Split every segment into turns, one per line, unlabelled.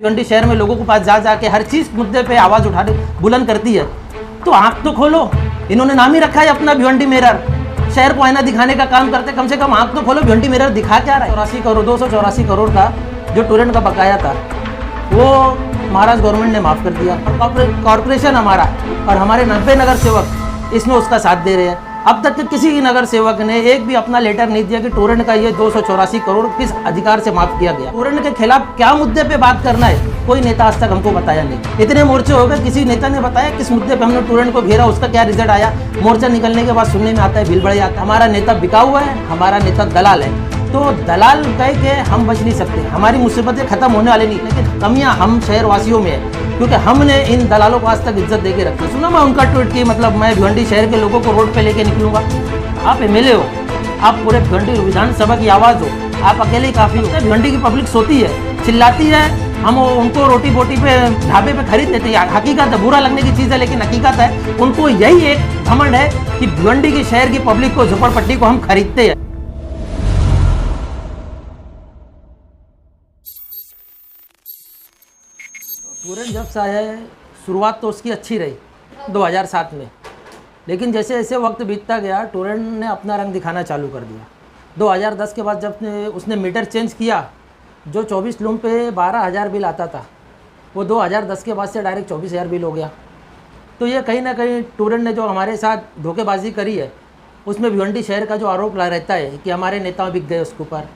भिवंडी शहर में लोगों के पास जा जाके हर चीज मुद्दे पे आवाज उठा बुलंद करती है, तो आंख तो खोलो। इन्होंने नाम ही रखा है अपना भिवंडी मिरर, शहर को आईना दिखाने का काम करते, कम से कम आंख तो खोलो। भिवंडी मिरर दिखा क्या रहा है? 284 करोड़ का जो टूरेंट का बकाया था वो महाराष्ट्र गवर्नमेंट ने माफ कर दिया। कॉरपोरेशन हमारा और हमारे 90 नगर सेवक इसमें उसका साथ दे रहे हैं। अब तक किसी भी नगर सेवक ने एक भी अपना लेटर नहीं दिया कि टूरेंट का ये 284 करोड़ किस अधिकार से माफ किया गया। टूरेंट के खिलाफ क्या मुद्दे पे बात करना है, कोई नेता आज तक हमको बताया नहीं। इतने मोर्चे हो गए, किसी नेता ने बताया किस मुद्दे पे हमने टूरेंट को घेरा, उसका क्या रिजल्ट आया? मोर्चा निकलने के बाद सुनने में आता है बिल बढ़ जाता है। हमारा नेता बिका हुआ है, हमारा नेता दलाल है, तो दलाल कह के हम बच नहीं सकते। हमारी मुसीबतें खत्म होने वाली नहीं, लेकिन कमियां हम शहरवासियों में है, क्योंकि हमने इन दलालों को आज तक इज्जत देके रखी। सुना मैं उनका ट्वीट की, मतलब मैं भिवंडी शहर के लोगों को रोड पे लेके निकलूंगा। आप एमएलए हो, आप पूरे भिवंडी विधानसभा की आवाज़ हो, आप अकेले ही काफ़ी हो। भिवंडी की पब्लिक सोती है, चिल्लाती है, हम उनको रोटी बोटी पे ढाबे पे खरीद लेते हैं। हकीकत है, बुरा लगने की चीज़ है, लेकिन हकीकत है उनको यही एक घमंड है कि भिवंडी की शहर की पब्लिक को, झोपड़पट्टी को हम खरीदते हैं। टूरेंट जब से आया है, शुरुआत तो उसकी अच्छी रही 2007 में, लेकिन जैसे जैसे वक्त बीतता गया टूरेंट ने अपना रंग दिखाना चालू कर दिया। 2010 के बाद जब उसने मीटर चेंज किया, जो 24 लूम पे 12,000 बिल आता था, वो 2010 के बाद से डायरेक्ट 24,000 बिल हो गया। तो ये कहीं ना कहीं टूरेंट ने जो हमारे साथ धोखेबाजी करी है, उसमें भिवंडी शहर का जो आरोप रहता है कि हमारे नेता बिक गए, उसके ऊपर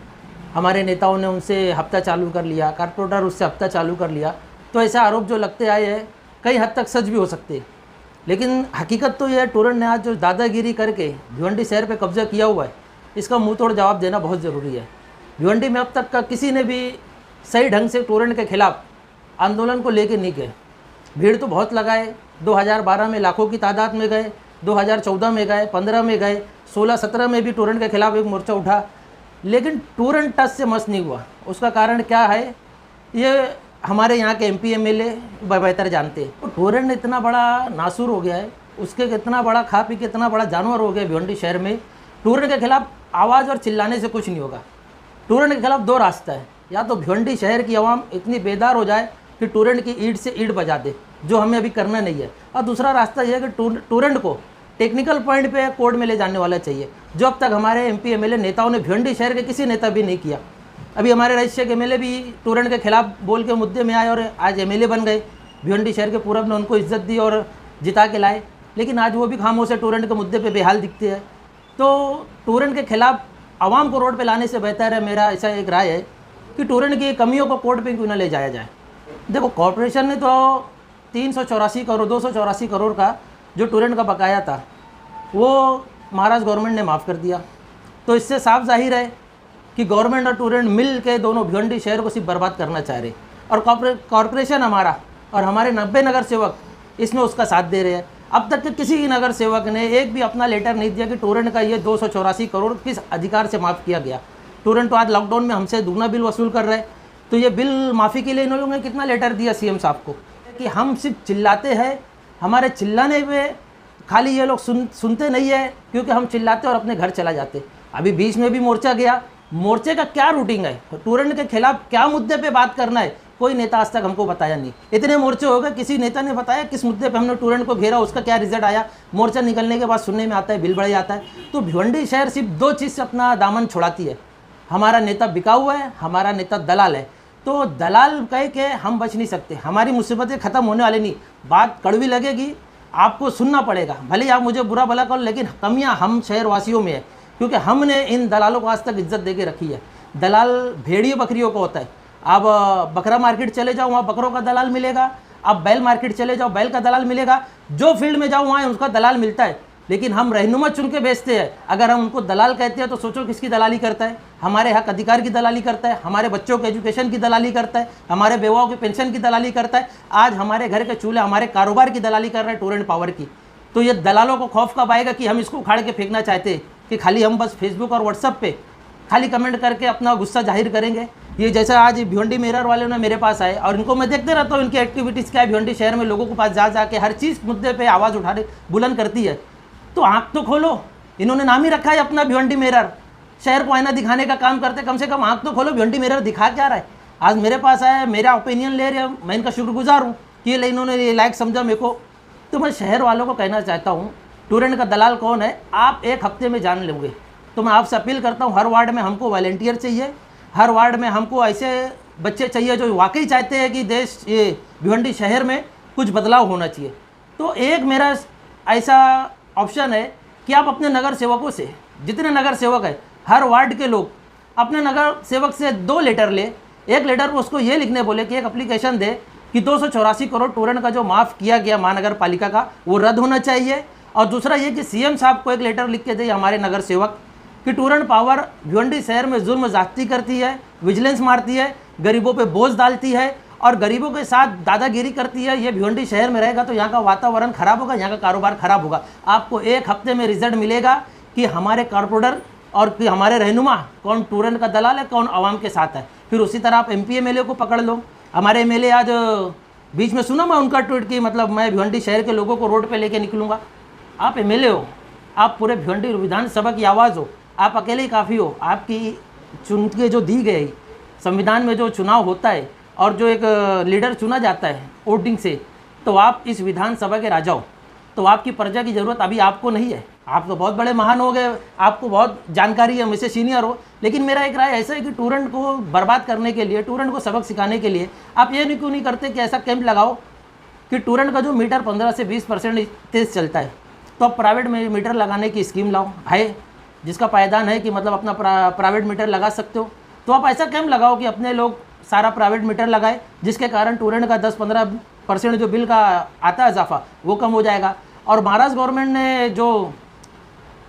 हमारे नेताओं ने उनसे हफ्ता चालू कर लिया, कारपोरेटर उससे हफ्ता चालू कर लिया। तो ऐसे आरोप जो लगते आए हैं कई हद तक सच भी हो सकते हैं, लेकिन हकीकत तो यह है टूरेंट ने आज जो दादागिरी करके भिवंडी शहर पे कब्जा किया हुआ है, इसका मुंह तोड़ जवाब देना बहुत ज़रूरी है। भिवंडी में अब तक का किसी ने भी सही ढंग से टूरेंट के खिलाफ आंदोलन को लेके नहीं गए। भीड़ तो बहुत लगाए, 2012 में लाखों की तादाद में गए, 2014 में गए, 15 में गए, 16-17 में भी टूरेंट के खिलाफ एक मोर्चा उठा, लेकिन टूरेंट टच से मस नहीं हुआ। उसका कारण क्या है, ये हमारे यहाँ के MP MLA बेहतर जानते हैं। तो टूरेंट इतना बड़ा नासूर हो गया है, उसके इतना बड़ा खा पी के इतना बड़ा जानवर हो गया भिवंडी शहर में। टूरेंट के खिलाफ आवाज़ और चिल्लाने से कुछ नहीं होगा। टूरेंट के खिलाफ दो रास्ता है, या तो भिवंडी शहर की आवाम इतनी बेदार हो जाए कि टूरेंट की ईंट से ईंट बजा दे, जो हमें अभी करना नहीं है, और दूसरा रास्ता यह है कि टूरेंट को टेक्निकल पॉइंट पे कोर्ट में ले जाने वाला चाहिए, जो अब तक हमारे MP MLA नेताओं ने भिवंडी शहर के किसी नेता भी नहीं किया। अभी हमारे राजशेख MLA भी टूरेंट के खिलाफ बोल के मुद्दे में आए और आज MLA बन गए। भिवंडी शहर के पूरब ने उनको इज्जत दी और जिता के लाए, लेकिन आज वो भी खामोश है, टूरेंट के मुद्दे पे बेहाल दिखते हैं। तो टूरेंट के खिलाफ आवाम को रोड पे लाने से बेहतर है, मेरा ऐसा एक राय है कि टूरेंट की कमियों को कोर्ट पे क्यों ना ले जाया जाए। देखो, कॉरपोरेशन ने तो 284 करोड़ का जो टूरेंट का बकाया था वो महाराष्ट्र गवर्नमेंट ने माफ़ कर दिया। तो इससे साफ जाहिर है कि गवर्नमेंट और टूरेंट मिल के दोनों भिवंडी शहर को सिर्फ बर्बाद करना चाह रहे, और कॉरपोरेशन हमारा और हमारे 90 नगर सेवक इसमें उसका साथ दे रहे हैं। अब तक के किसी नगर सेवक ने एक भी अपना लेटर नहीं दिया कि टूरेंट का ये 284 करोड़ किस अधिकार से माफ़ किया गया। टूरेंट तो आज लॉकडाउन में हमसे दुगना बिल वसूल कर रहे हैं, तो ये बिल माफ़ी के लिए इन लोगों ने कितना लेटर दिया CM साहब को कि हम सिर्फ चिल्लाते हैं, हमारे चिल्लाने पे खाली ये लोग सुनते नहीं है, क्योंकि हम चिल्लाते और अपने घर चला जाते। अभी बीच में भी मोर्चा गया, मोर्चे का क्या रूटीन है, टूरेंट के खिलाफ क्या मुद्दे पे बात करना है, कोई नेता आज तक हमको बताया नहीं। इतने मोर्चे हो गए, किसी नेता ने बताया किस मुद्दे पे हमने टूरेंट को घेरा, उसका क्या रिजल्ट आया? मोर्चा निकलने के बाद सुनने में आता है बिल बढ़ जाता है। तो भिवंडी शहर सिर्फ दो चीज़ से अपना दामन छुड़ाती है, हमारा नेता बिका हुआ है, हमारा नेता दलाल है। तो दलाल कह के हम बच नहीं सकते, हमारी मुसीबतें ख़त्म होने वाली नहीं। बात कड़वी लगेगी, आपको सुनना पड़ेगा, भले ही आप मुझे बुरा भला करो, लेकिन कमियाँ हम शहरवासियों में है, क्योंकि हमने इन दलालों को आज तक इज्जत देके रखी है। दलाल भेड़ियों बकरियों का होता है। आप बकरा मार्केट चले जाओ, वहाँ बकरों का दलाल मिलेगा। आप बैल मार्केट चले जाओ, बैल का दलाल मिलेगा। जो फील्ड में जाओ वहाँ उसका दलाल मिलता है, लेकिन हम रहनुमा चुन के बेचते हैं। अगर हम उनको दलाल कहते हैं तो सोचो किसकी दलाली करता है? हमारे हक अधिकार की दलाली करता है, हमारे बच्चों के एजुकेशन की दलाली करता है, हमारे बेवाओं की पेंशन की दलाली करता है। आज हमारे घर के चूल्हे हमारे कारोबार की दलाली कर रहे हैं टूरेंट पावर की। तो ये दलालों को खौफ कब आएगा कि हम इसको उखाड़ के फेंकना चाहते हैं, कि खाली हम बस फेसबुक और व्हाट्सएप पे खाली कमेंट करके अपना गुस्सा जाहिर करेंगे। ये जैसा आज भिवंडी मिरर वाले ने मेरे पास आए, और इनको मैं देखते रहता हूँ, इनकी एक्टिविटीज़ क्या है। भिवंडी शहर में लोगों के पास जा जाके हर चीज़ मुद्दे पे आवाज़ उठाने बुलंद करती है, तो आँख तो खोलो। इन्होंने नाम ही रखा है अपना भिवंडी मिरर, शहर को आईना दिखाने का काम करते, कम से कम आँख तो खोलो। भिवंडी मिरर दिखा क्या रहा है? आज मेरे पास आया, मेरा ओपिनियन ले रहे हैं, मैं इनका शुक्रगुजार हूँ कि इन्होंने ये लायक समझा मेरे को। तो मैं शहर वालों को कहना चाहता हूँ, टूरेंट का दलाल कौन है आप एक हफ्ते में जान लोगे। तो मैं आपसे अपील करता हूँ, हर वार्ड में हमको वॉलंटियर चाहिए, हर वार्ड में हमको ऐसे बच्चे चाहिए जो वाकई चाहते हैं कि देश ये भिवंडी शहर में कुछ बदलाव होना चाहिए। तो एक मेरा ऐसा ऑप्शन है कि आप अपने नगर सेवकों से, जितने नगर सेवक है हर वार्ड के लोग, अपने नगर सेवक से 2 लेटर ले। एक लेटर उसको ये लिखने बोले कि एक एप्लीकेशन दे कि 284 करोड़ टूरेंट का जो माफ़ किया गया महानगर पालिका का वो रद्द होना चाहिए। और दूसरा ये कि सीएम साहब को एक लेटर लिख के दे हमारे नगर सेवक कि टूरेंट पावर भिवंडी शहर में जुर्म ज़्यादती करती है, विजिलेंस मारती है, गरीबों पे बोझ डालती है और गरीबों के साथ दादागिरी करती है। ये भिवंडी शहर में रहेगा तो यहाँ का वातावरण खराब होगा, यहाँ का कारोबार खराब होगा। आपको एक हफ्ते में रिजल्ट मिलेगा कि हमारे कारपोरेटर और कि हमारे रहनुमा कौन टूरेंट का दलाल है, कौन आवाम के साथ है। फिर उसी तरह आप MP MLA को पकड़ लो। हमारे MLA आज बीच में सुना मैं उनका ट्वीट कि मतलब मैं भिवंडी शहर के लोगों को रोड पे लेके निकलूँगा। आप MLA हो, आप पूरे भिवंडी विधानसभा की आवाज़ हो, आप अकेले ही काफ़ी हो। आपकी चुन के जो दी गई संविधान में जो चुनाव होता है और जो एक लीडर चुना जाता है वोटिंग से, तो आप इस विधानसभा के राजा हो। तो आपकी प्रजा की ज़रूरत अभी आपको नहीं है। आप तो बहुत बड़े महान हो गए, आपको बहुत जानकारी है, मुझसे सीनियर हो। लेकिन मेरा एक राय ऐसा है कि टूरेंट को बर्बाद करने के लिए, टूरेंट को सबक सिखाने के लिए आप ये क्यों नहीं करते कि ऐसा कैंप लगाओ कि टूरेंट का जो मीटर 15 से 20% तेज़ चलता है, तो आप प्राइवेट में मीटर लगाने की स्कीम लाओ। है जिसका पायदान है कि मतलब अपना प्राइवेट मीटर लगा सकते हो, तो आप ऐसा कैंप लगाओ कि अपने लोग सारा प्राइवेट मीटर लगाए, जिसके कारण टूरेंट का 10-15% जो बिल का आता है इजाफा वो कम हो जाएगा। और महाराष्ट्र गवर्नमेंट ने जो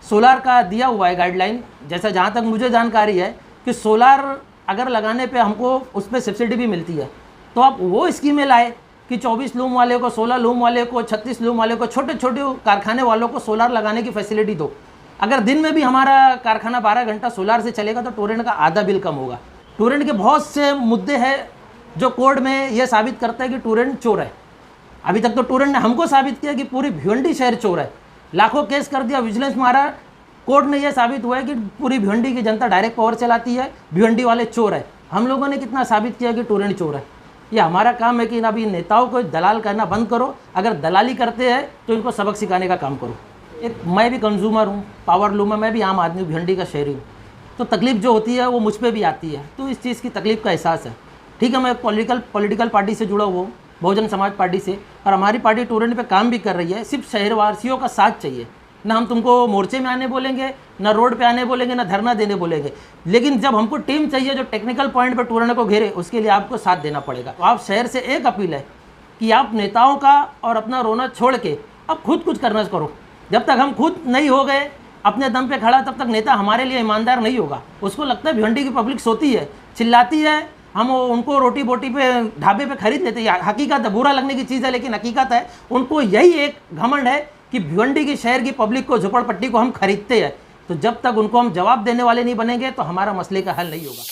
सोलार का दिया हुआ है गाइडलाइन, जैसा जहाँ तक मुझे जानकारी है कि सोलार अगर लगाने पे हमको उस पर सब्सिडी भी मिलती है, तो आप वो स्कीमें लाए कि 24 लूम वाले को, 16 लूम वाले को, 36 लूम वाले को, छोटे छोटे कारखाने वालों को सोलार लगाने की फैसिलिटी दो। अगर दिन में भी हमारा कारखाना 12 घंटा सोलार से चलेगा तो टूरेंट का आधा बिल कम होगा। टूरेंट के बहुत से मुद्दे हैं जो कोर्ट में यह साबित करता है कि टूरेंट चोर है। अभी तक तो टूरेंट ने हमको साबित किया कि पूरी भिवंडी शहर चोर है, लाखों केस कर दिया, विजिलेंस मारा, कोर्ट ने यह साबित हुआ है कि पूरी भिवंडी की जनता डायरेक्ट पावर चलाती है, भिवंडी वाले चोर है। हम लोगों ने कितना साबित किया कि टूरेंट चोर है। ये हमारा काम है कि अभी नेताओं को दलाल करना बंद करो। अगर दलाली करते हैं तो इनको सबक सिखाने का काम करो। मैं भी कंज्यूमर हूँ, पावर लूम में मैं भी आम आदमी, भिवंडी का शहरी हूँ, तो तकलीफ़ जो होती है वो मुझ पर भी आती है। तो इस चीज़ की तकलीफ़ का एहसास है। ठीक है, मैं पॉलिटिकल पार्टी से जुड़ा हुआ हूँ, बहुजन समाज पार्टी से, और हमारी पार्टी टूरेंट पे काम भी कर रही है। सिर्फ शहरवासियों का साथ चाहिए। ना हम तुमको मोर्चे में आने बोलेंगे, ना रोड पे आने बोलेंगे, ना धरना देने बोलेंगे, लेकिन जब हमको टीम चाहिए जो टेक्निकल पॉइंट पर टूरेंट को घेरे, उसके लिए आपको साथ देना पड़ेगा। तो आप शहर से एक अपील है कि आप नेताओं का और अपना रोना छोड़ के अब खुद कुछ करना करो। जब तक हम खुद नहीं हो गए अपने दम पे खड़ा, तब तक नेता हमारे लिए ईमानदार नहीं होगा। उसको लगता है भिवंडी की पब्लिक सोती है, चिल्लाती है, हम उनको रोटी बोटी पे ढाबे पे खरीद लेते हैं। हकीकत है, बुरा लगने की चीज़ है, लेकिन हकीकत है। उनको यही एक घमंड है कि भिवंडी की शहर की पब्लिक को, झोपड़पट्टी को हम खरीदते हैं। तो जब तक उनको हम जवाब देने वाले नहीं बनेंगे तो हमारा मसले का हल नहीं होगा।